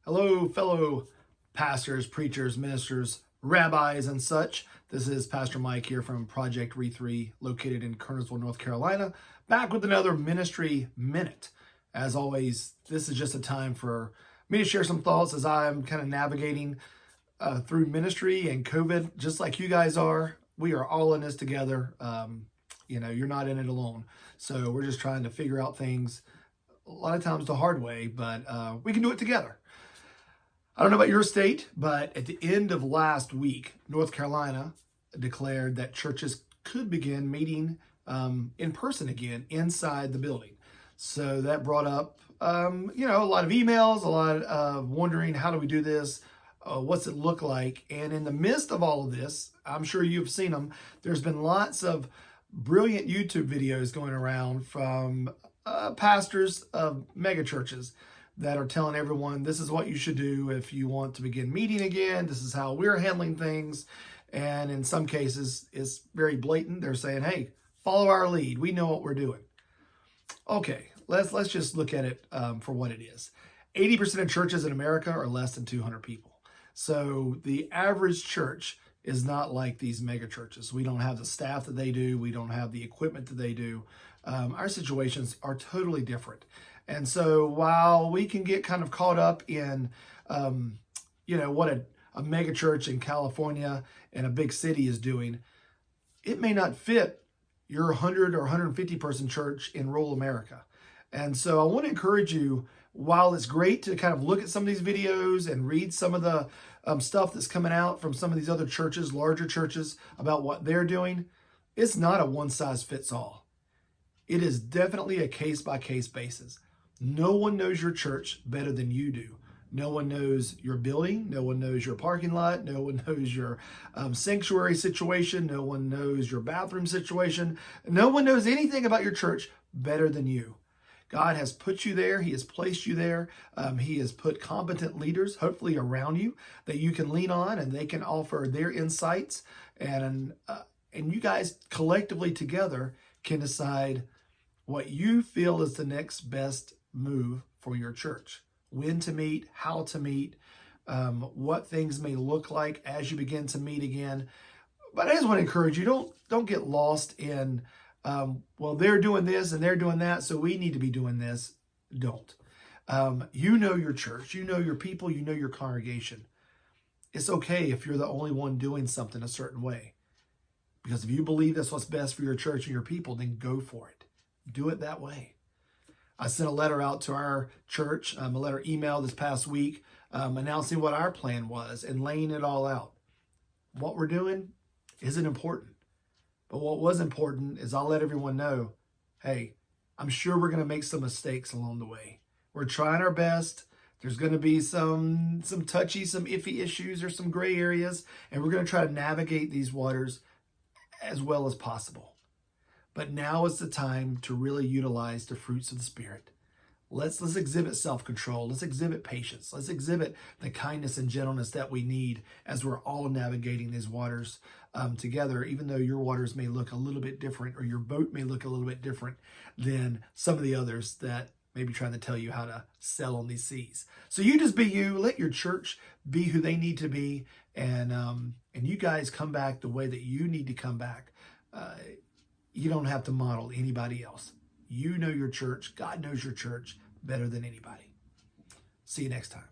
Hello, fellow pastors, preachers, ministers, rabbis, and such. This is Pastor Mike here from Project Re3, located in Kernersville, North Carolina, back with another Ministry Minute. As always, this is just a time for me to share some thoughts as I'm kind of navigating through ministry and COVID, just like you guys are. We are all in this together. You're not in it alone. So we're just trying to figure out things a lot of times the hard way, but we can do it together. I don't know about your state, but at the end of last week, North Carolina declared that churches could begin meeting in person again inside the building. So that brought up, a lot of emails, a lot of wondering, how do we do this? What's it look like? And in the midst of all of this, I'm sure you've seen them. There's been lots of brilliant YouTube videos going around from pastors of mega churches that are telling everyone this is what you should do if you want to begin meeting again. This is how we're handling things. And in some cases, it's very blatant. They're saying, hey, follow our lead. We know what we're doing. Okay, let's just look at it for what it is. 80% of churches in America are less than 200 people. So the average church is not like these mega churches. We don't have the staff that they do. We don't have the equipment that they do. Our situations are totally different. And so while we can get kind of caught up in, what a mega church in California and a big city is doing, it may not fit your 100 or 150 person church in rural America. And so I want to encourage you, while it's great to kind of look at some of these videos and read some of the stuff that's coming out from some of these other churches, larger churches, about what they're doing, it's not a one size fits all. It is definitely a case by case basis. No one knows your church better than you do. No one knows your building. No one knows your parking lot. No one knows your sanctuary situation. No one knows your bathroom situation. No one knows anything about your church better than you. God has put you there. He has placed you there. He has put competent leaders, hopefully around you, that you can lean on and they can offer their insights. And you guys collectively together can decide what you feel is the next best move for your church. When to meet, how to meet, what things may look like as you begin to meet again. But I just want to encourage you, don't get lost in, they're doing this and they're doing that, so we need to be doing this. Don't. You know your church, you know your people, you know your congregation. It's okay if you're the only one doing something a certain way. Because if you believe that's what's best for your church and your people, then go for it. Do it that way. I sent a letter out to our church, a letter email this past week, announcing what our plan was and laying it all out. What we're doing isn't important. But what was important is I'll let everyone know, hey, I'm sure we're going to make some mistakes along the way. We're trying our best. There's going to be some touchy, some iffy issues or some gray areas, and we're going to try to navigate these waters as well as possible. But now is the time to really utilize the fruits of the Spirit. Let's exhibit self-control. Let's exhibit patience. Let's exhibit the kindness and gentleness that we need as we're all navigating these waters together, even though your waters may look a little bit different or your boat may look a little bit different than some of the others that may be trying to tell you how to sail on these seas. So you just be you. Let your church be who they need to be, and you guys come back the way that you need to come back. You don't have to model anybody else. You know your church. God knows your church better than anybody. See you next time.